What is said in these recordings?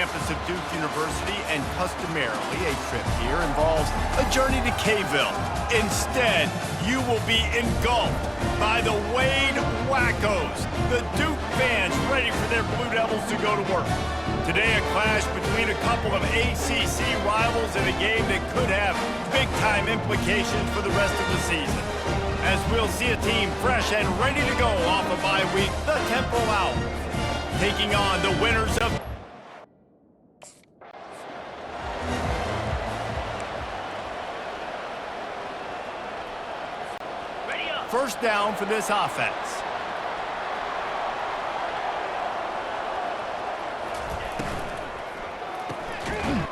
campus of Duke University, and customarily a trip here involves a journey to K-ville. Instead, you will be engulfed by the Wade Wackos, the Duke fans ready for their Blue Devils to go to work. Today, a clash between a couple of ACC rivals in a game that could have big-time implications for the rest of the season. As we'll see a team fresh and ready to go off a bye week, the Temple Owls, taking on the winners of... First down for this offense.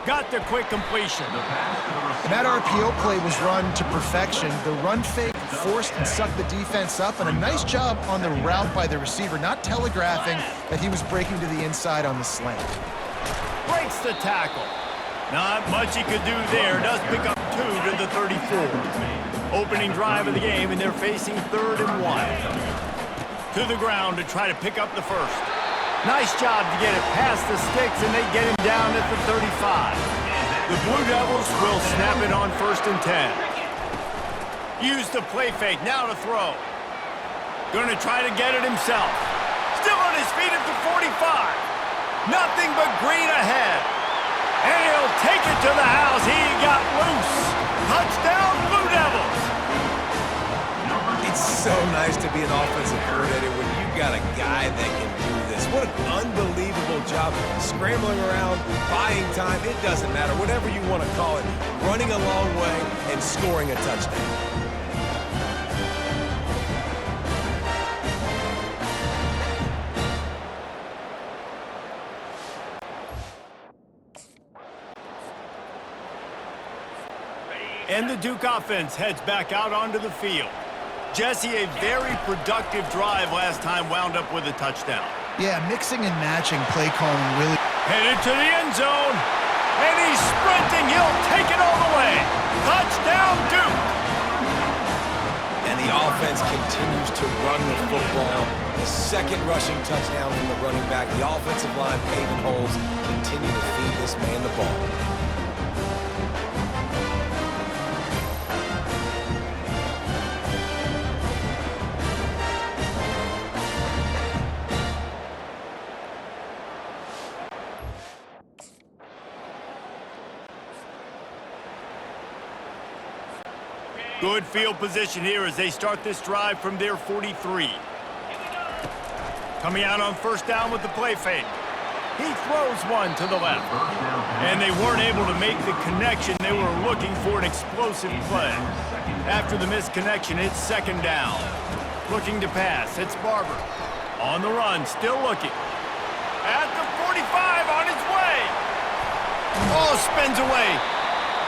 Got the quick completion. That RPO play was run to perfection. The run fake forced and sucked the defense up, and a nice job on the route by the receiver, not telegraphing that he was breaking to the inside on the slant. Breaks the tackle. Not much he could do there. Does pick up 2 to the 34. Opening drive of the game, and they're facing 3rd and 1. To the ground to try to pick up the first. Nice job to get it past the sticks, and they get him down at the 35. The Blue Devils will snap it on 1st and 10. Use the play fake, now to throw. Gonna try to get it himself. Still on his feet at the 45. Nothing but green ahead. And he'll take it to the house. He got loose. Touchdown, Blue Devils. It's so nice to be an offensive coordinator when you got a guy that can do this. What an unbelievable job scrambling around, buying time. It doesn't matter, whatever you want to call it, running a long way and scoring a touchdown. And the Duke offense heads back out onto the field. Jesse, a very productive drive last time, wound up with a touchdown. Yeah, mixing and matching play calling really... Headed to the end zone, and he's sprinting. He'll take it all the way. Touchdown, Duke! And the offense continues to run the football. The second rushing touchdown from the running back. The offensive line paving holes continue to feed this man the ball. Good field position here as they start this drive from their 43. Coming out on 1st down with the play fake. He throws one to the left. And they weren't able to make the connection. They were looking for an explosive play. After the missed connection, it's 2nd down. Looking to pass. It's Barber. On the run, still looking. At the 45, on his way. Oh, spins away.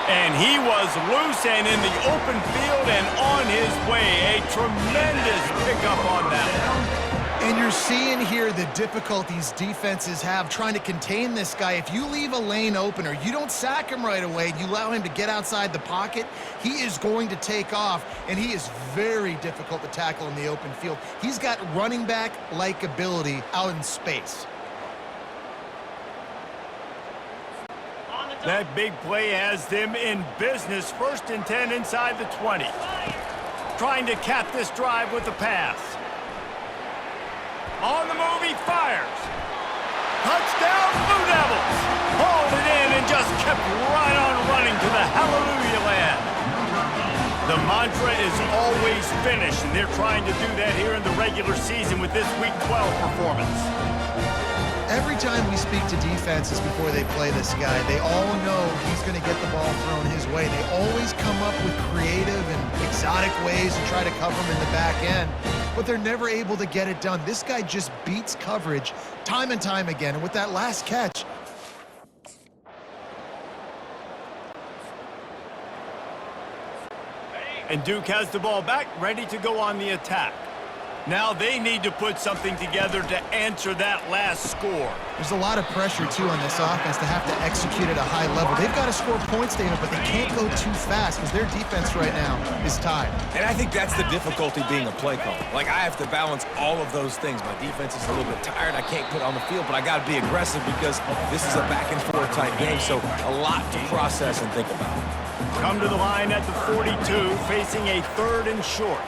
And he was loose and in the open field and on his way. A tremendous pickup on that. And you're seeing here the difficulties defenses have trying to contain this guy. If you leave a lane open or you don't sack him right away, you allow him to get outside the pocket, he is going to take off, and he is very difficult to tackle in the open field. He's got running back-like ability out in space. That big play has them in business. 1st and 10 inside the 20. Trying to cap this drive with a pass. On the move, he fires. Touchdown, Blue Devils. Hauled it in and just kept right on running to the hallelujah land. The mantra is always finish, and they're trying to do that here in the regular season with this Week 12 performance. Every time we speak to defenses before they play this guy, they all know he's going to get the ball thrown his way. They always come up with creative and exotic ways to try to cover him in the back end, but they're never able to get it done. This guy just beats coverage time and time again, and with that last catch, and Duke has the ball back, ready to go on the attack. Now they need to put something together to answer that last score. There's a lot of pressure, too, on this offense to have to execute at a high level. They've got to score points, David, but they can't go too fast because their defense right now is tired. And I think that's the difficulty being a play caller. Like, I have to balance all of those things. My defense is a little bit tired. I can't put on the field, but I got to be aggressive because this is a back-and-forth type game, so a lot to process and think about. Come to the line at the 42, facing a 3rd and short.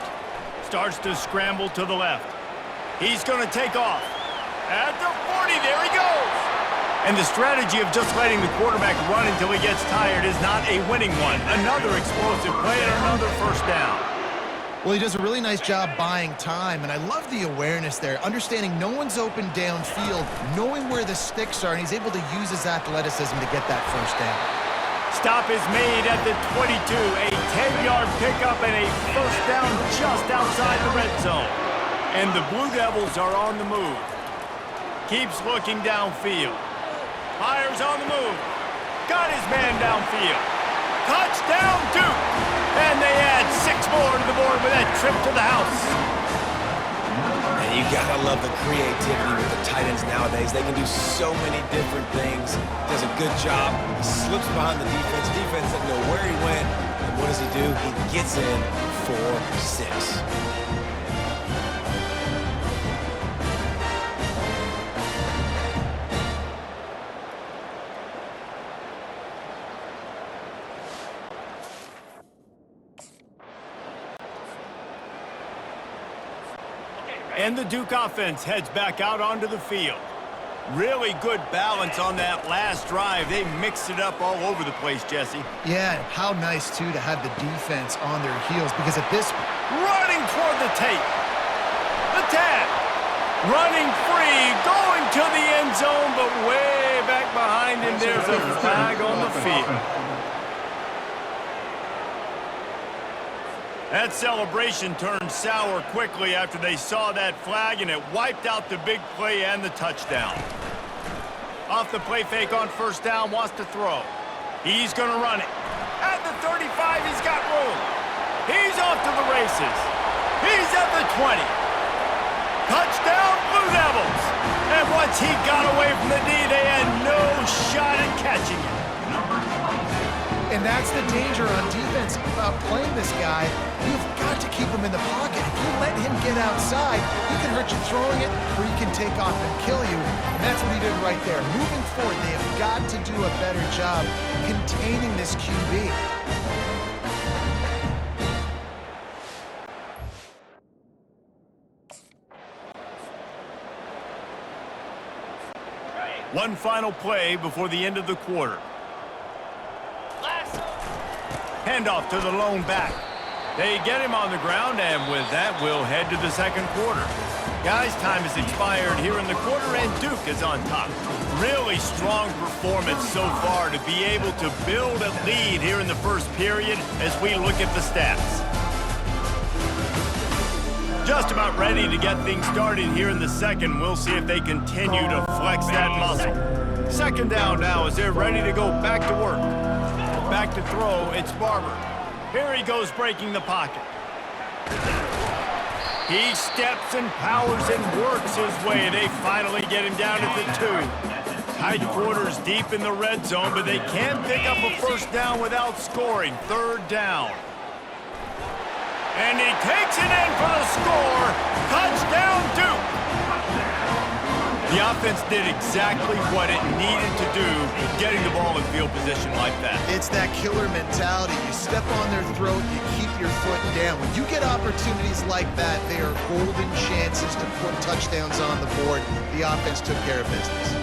Starts to scramble to the left. He's going to take off. At the 40, there he goes. And the strategy of just letting the quarterback run until he gets tired is not a winning one. Another explosive play and another first down. Well, he does a really nice job buying time, and I love the awareness there, understanding no one's open downfield, knowing where the sticks are, and he's able to use his athleticism to get that first down. Stop is made at the 22, a 10-yard pickup and a first down just outside the red zone. And the Blue Devils are on the move. Keeps looking downfield. Fires on the move. Got his man downfield. Touchdown, Duke! And they add 6 more to the board with that trip to the house. And you gotta love the creativity with the tight ends nowadays. They can do so many different things. Does a good job. He slips behind the defense. Defense doesn't know where he went. And what does he do? He gets in for 6. And the Duke offense heads back out onto the field. Really good balance on that last drive. They mixed it up all over the place, Jesse. Yeah, how nice, too, to have the defense on their heels, because at this... Running toward the tape. The tag. Running free, going to the end zone, but way back behind him, there's a flag on the field. That celebration turned sour quickly after they saw that flag, and it wiped out the big play and the touchdown. Off the play fake on first down, wants to throw. He's going to run it. At the 35, he's got room. He's off to the races. He's at the 20. Touchdown, Blue Devils. And once he got away from the D, they had no shot at catching it. And that's the danger on defense about playing this guy. You've got to keep him in the pocket. If you let him get outside, he can hurt you throwing it, or he can take off and kill you. And that's what he did right there. Moving forward, they have got to do a better job containing this QB. One final play before the end of the quarter. Handoff to the lone back. They get him on the ground, and with that, we'll head to the second quarter. Guys, time has expired here in the quarter, and Duke is on top. Really strong performance so far to be able to build a lead here in the first period as we look at the stats. Just about ready to get things started here in the second. We'll see if they continue to flex that muscle. Second down now as they're ready to go back to work. Back to throw, it's Barber. Here he goes breaking the pocket. He steps and powers and works his way. They finally get him down at the 2. Tight quarters deep in the red zone, but they can't pick up a first down without scoring. Third down. And he takes it in for the score. Touchdown, Duke. The offense did exactly what it needed to do, getting the ball in field position like that. It's that killer mentality. You step on their throat, you keep your foot down. When you get opportunities like that, they are golden chances to put touchdowns on the board. The offense took care of business.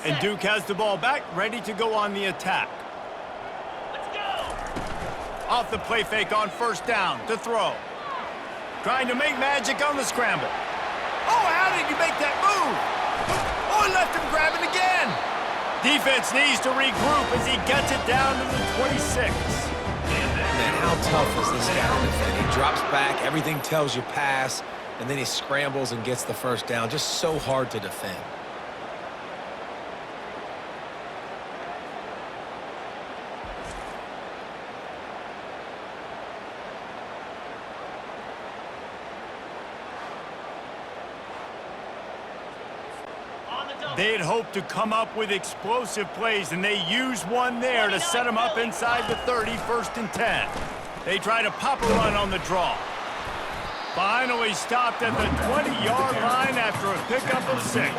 And Duke has the ball back, ready to go on the attack. Off the play fake on first down to throw. Trying to make magic on the scramble. Oh, how did you make that move? Oh, he left him grab it again. Defense needs to regroup as he gets it down to the 26. Man, how tough is this guy to defend? He drops back, everything tells you pass, and then he scrambles and gets the first down. Just so hard to defend. They'd hoped to come up with explosive plays, and they used one there to set them up inside the 30, 1st and 10. They try to pop a run on the draw. Finally stopped at the 20-yard line after a pickup of 6.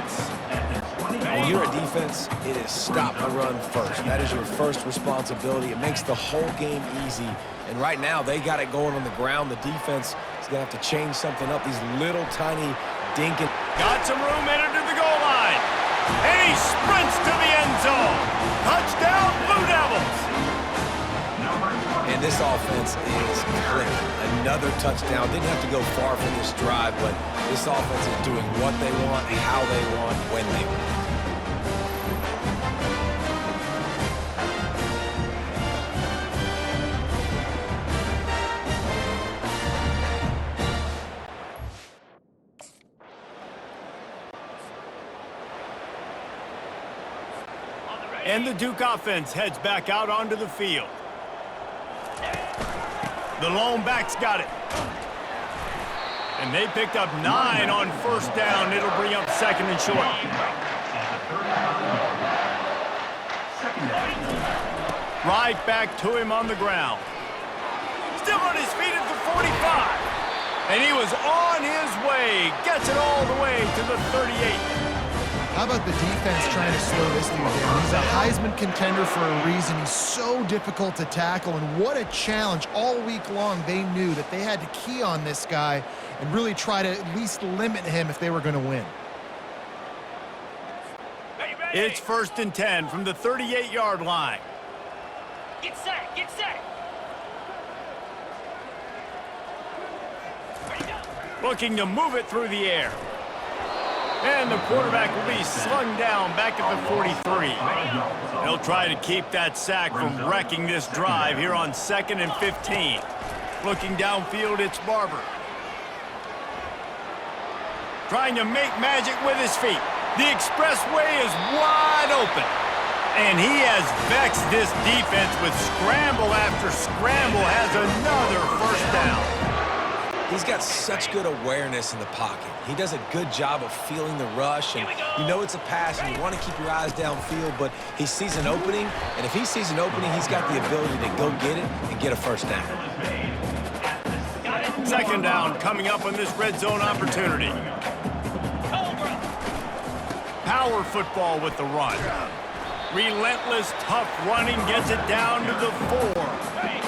When you're a defense, it is stop the run first. That is your first responsibility. It makes the whole game easy. And right now, they got it going on the ground. The defense is going to have to change something up. These little tiny dinking. Got some room, entered to the goal line. And he sprints to the end zone. Touchdown, Blue Devils. And this offense is clicking. Another touchdown. Didn't have to go far for this drive, but this offense is doing what they want, how they want, when they want. And the Duke offense heads back out onto the field. The lone back's got it. And they picked up 9 on 1st down. It'll bring up 2nd and short. Right back to him on the ground. Still on his feet at the 45. And he was on his way. Gets it all the way to the 38. How about the defense trying to slow this dude down? He's a Heisman contender for a reason. He's so difficult to tackle, and what a challenge. All week long, they knew that they had to key on this guy and really try to at least limit him if they were going to win. It's 1st and 10 from the 38-yard line. Get set, get set. Looking to move it through the air. And the quarterback will be slung down back at the 43. They'll try to keep that sack from wrecking this drive here on 2nd and 15. Looking downfield, it's Barber. Trying to make magic with his feet. The expressway is wide open. And he has vexed this defense with scramble after scramble, has another 1st down. He's got such good awareness in the pocket. He does a good job of feeling the rush, and you know it's a pass, and you want to keep your eyes downfield, but he sees an opening, and if he sees an opening, he's got the ability to go get it and get a 1st down. 2nd down coming up on this red zone opportunity. Power football with the run. Relentless, tough running gets it down to the 4.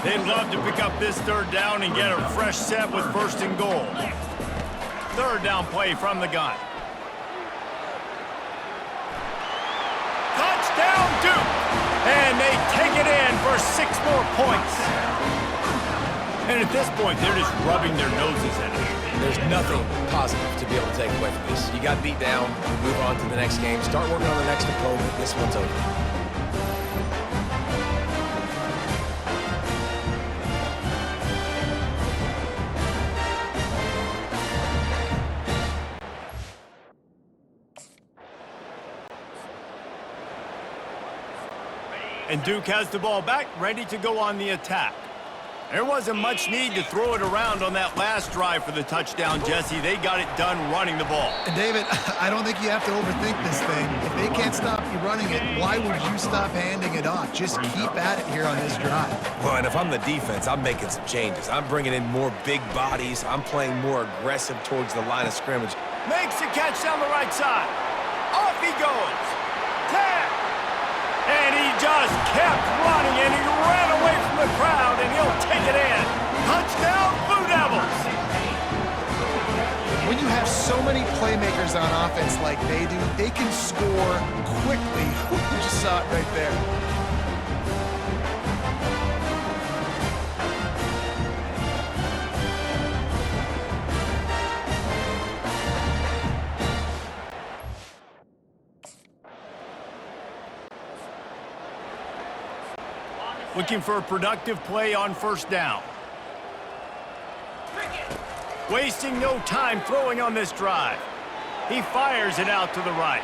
They'd love to pick up this 3rd down and get a fresh set with 1st and goal. 3rd down play from the gun. Touchdown, Duke! And they take it in for 6 more points. And at this point, they're just rubbing their noses in it. There's nothing positive to be able to take away from this. You got beat down, you move on to the next game, start working on the next opponent. This one's over. And Duke has the ball back, ready to go on the attack. There wasn't much need to throw it around on that last drive for the touchdown, Jesse. They got it done running the ball. And David, I don't think you have to overthink this thing. If they can't stop you running it, why would you stop handing it off? Just keep at it here on this drive. Well, and if I'm the defense, I'm making some changes. I'm bringing in more big bodies. I'm playing more aggressive towards the line of scrimmage. Makes the catch down the right side. Off he goes. 10. And he just kept running, and he ran away from the crowd, and he'll take it in. Touchdown, Blue Devils! When you have so many playmakers on offense like they do, they can score quickly. You just saw it right there. Looking for a productive play on 1st down. Wasting no time throwing on this drive. He fires it out to the right.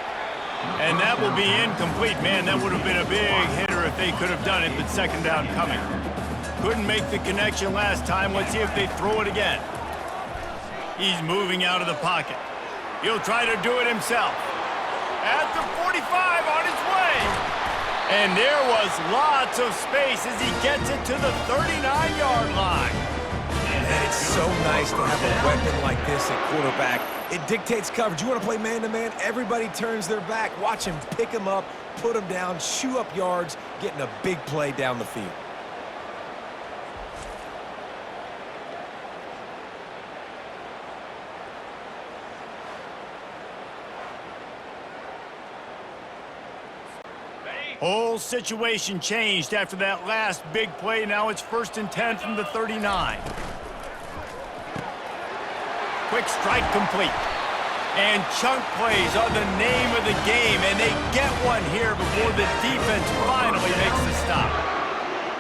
And that will be incomplete. Man, that would have been a big hitter if they could have done it, but 2nd down coming. Couldn't make the connection last time. Let's see if they throw it again. He's moving out of the pocket. He'll try to do it himself. At the 45 on his way. And there was lots of space as he gets it to the 39-yard line. Man, it's so nice to have a weapon like this at quarterback. It dictates coverage. You want to play man-to-man? Everybody turns their back. Watch him pick him up, put him down, chew up yards, getting a big play down the field. Whole situation changed after that last big play. Now it's 1st and 10 from the 39. Quick strike complete. And chunk plays are the name of the game, and they get one here before the defense finally makes the stop.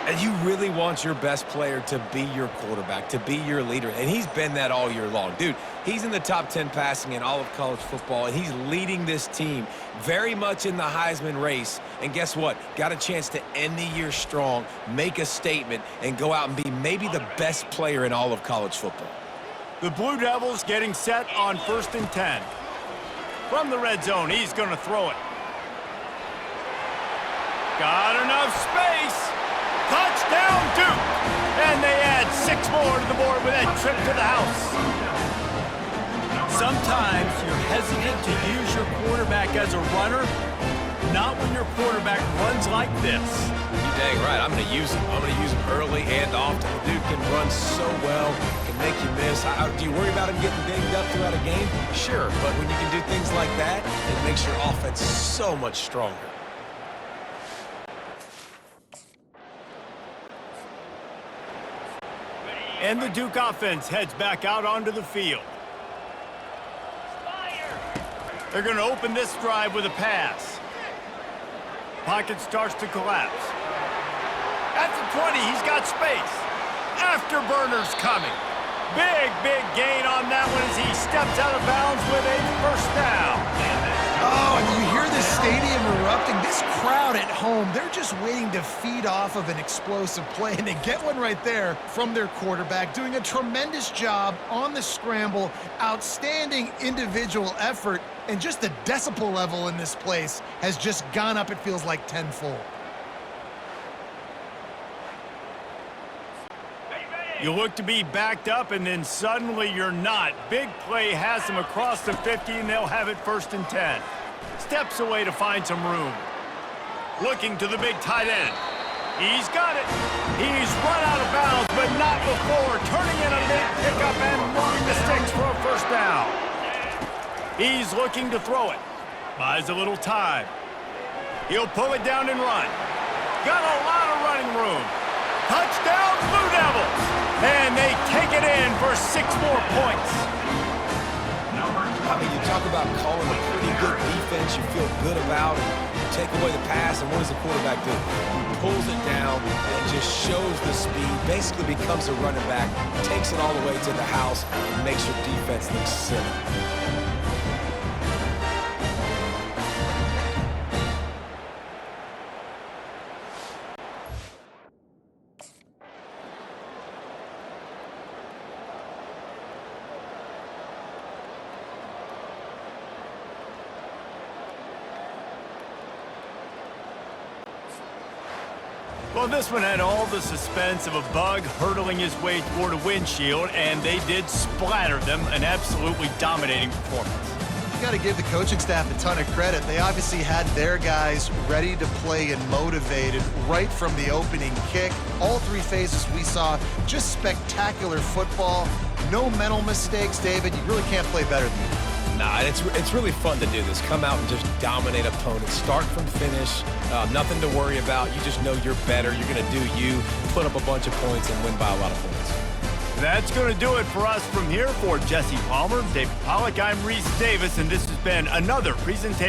And you really want your best player to be your quarterback, to be your leader, and he's been that all year long. Dude, he's in the top 10 passing in all of college football, and he's leading this team very much in the Heisman race. And guess what? Got a chance to end the year strong, make a statement, and go out and be maybe the best player in all of college football. The Blue Devils getting set on 1st and 10. From the red zone, he's going to throw it. Got enough space. Touchdown, Duke! And they add 6 more to the board with that trip to the house. Sometimes you're hesitant to use your quarterback as a runner, not when your quarterback runs like this. You're dang right. I'm going to use him. I'm going to use him early and often. The dude can run so well, can make you miss. Do you worry about him getting dinged up throughout a game? Sure, but when you can do things like that, it makes your offense so much stronger. And the Duke offense heads back out onto the field. They're going to open this drive with a pass. Pocket starts to collapse. At the 20, he's got space. Afterburner's coming. Big gain on that one as he steps out of bounds with a 1st down. Oh, and you hear this stadium erupting. This crowd at home, they're just waiting to feed off of an explosive play, and they get one right there from their quarterback, doing a tremendous job on the scramble, outstanding individual effort, and just the decibel level in this place has just gone up, it feels like, tenfold. You look to be backed up, and then suddenly you're not. Big play has them across the 50, and they'll have it 1st and 10. Steps away to find some room. Looking to the big tight end. He's got it. He's run out of bounds, but not before. Turning in a big pickup and running the sticks for a 1st down. He's looking to throw it. Buys a little time. He'll pull it down and run. Got a lot of running room. Touchdown, Blue Devils! And they take it in for 6 more points. I mean, you talk about calling a pretty good defense you feel good about, and you take away the pass, and what does the quarterback do? He pulls it down and just shows the speed, basically becomes a running back, takes it all the way to the house, and makes your defense look silly. Well, this one had all the suspense of a bug hurtling his way toward a windshield, and they did splatter them, an absolutely dominating performance. You got to give the coaching staff a ton of credit. They obviously had their guys ready to play and motivated right from the opening kick. All 3 phases we saw, just spectacular football. No mental mistakes, David. You really can't play better than that. Nah, it's really fun to do this. Come out and just dominate opponents. Start from finish. Nothing to worry about. You just know you're better. You're going to do you, put up a bunch of points, and win by a lot of points. That's going to do it for us from here. For Jesse Palmer, David Pollack, I'm Reese Davis, and this has been another presentation